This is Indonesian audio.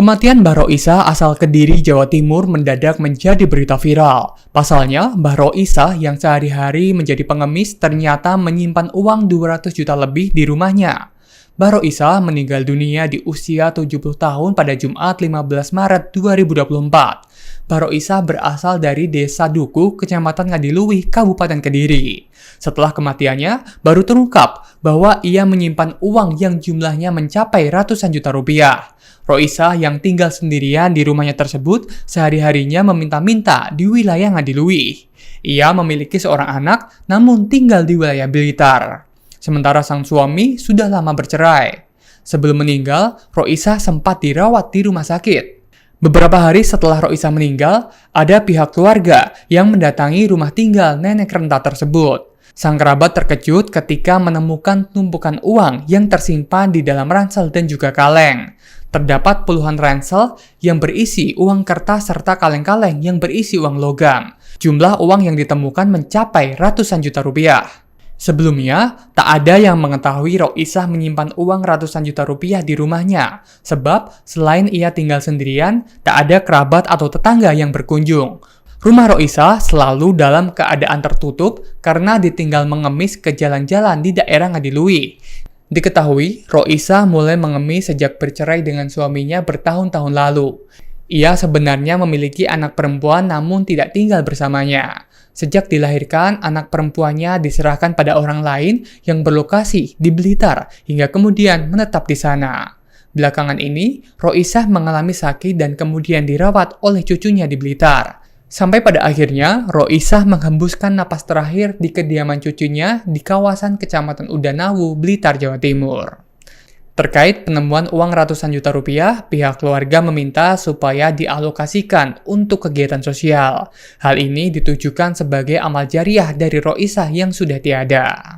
Kematian Mbah Roisah asal Kediri, Jawa Timur mendadak menjadi berita viral. Pasalnya, Mbah Roisah yang sehari-hari menjadi pengemis ternyata menyimpan uang 200 juta lebih di rumahnya. Mbah Roisah meninggal dunia di usia 70 tahun pada Jumat 15 Maret 2024. Mbah Roisah berasal dari Desa Duku, Kecamatan Ngadiluih, Kabupaten Kediri. Setelah kematiannya, baru terungkap bahwa ia menyimpan uang yang jumlahnya mencapai ratusan juta rupiah. Roisah yang tinggal sendirian di rumahnya tersebut sehari-harinya meminta-minta di wilayah Ngadiluih. Ia memiliki seorang anak namun tinggal di wilayah Blitar. Sementara sang suami sudah lama bercerai. Sebelum meninggal, Roisah sempat dirawat di rumah sakit. Beberapa hari setelah Roisah meninggal, ada pihak keluarga yang mendatangi rumah tinggal nenek renta tersebut. Sang kerabat terkejut ketika menemukan tumpukan uang yang tersimpan di dalam ransel dan juga kaleng. Terdapat puluhan ransel yang berisi uang kertas serta kaleng-kaleng yang berisi uang logam. Jumlah uang yang ditemukan mencapai ratusan juta rupiah. Sebelumnya, tak ada yang mengetahui Roisah menyimpan uang ratusan juta rupiah di rumahnya. Sebab, selain ia tinggal sendirian, tak ada kerabat atau tetangga yang berkunjung. Rumah Roisah selalu dalam keadaan tertutup karena ditinggal mengemis ke jalan-jalan di daerah Ngadiluih. Diketahui, Roisah mulai mengemis sejak bercerai dengan suaminya bertahun-tahun lalu. Ia sebenarnya memiliki anak perempuan namun tidak tinggal bersamanya. Sejak dilahirkan, anak perempuannya diserahkan pada orang lain yang berlokasi di Blitar hingga kemudian menetap di sana. Belakangan ini, Roisah mengalami sakit dan kemudian dirawat oleh cucunya di Blitar. Sampai pada akhirnya, Roisah menghembuskan napas terakhir di kediaman cucunya di kawasan Kecamatan Udanawu, Blitar, Jawa Timur. Terkait penemuan uang ratusan juta rupiah, pihak keluarga meminta supaya dialokasikan untuk kegiatan sosial. Hal ini ditujukan sebagai amal jariah dari Roisah yang sudah tiada.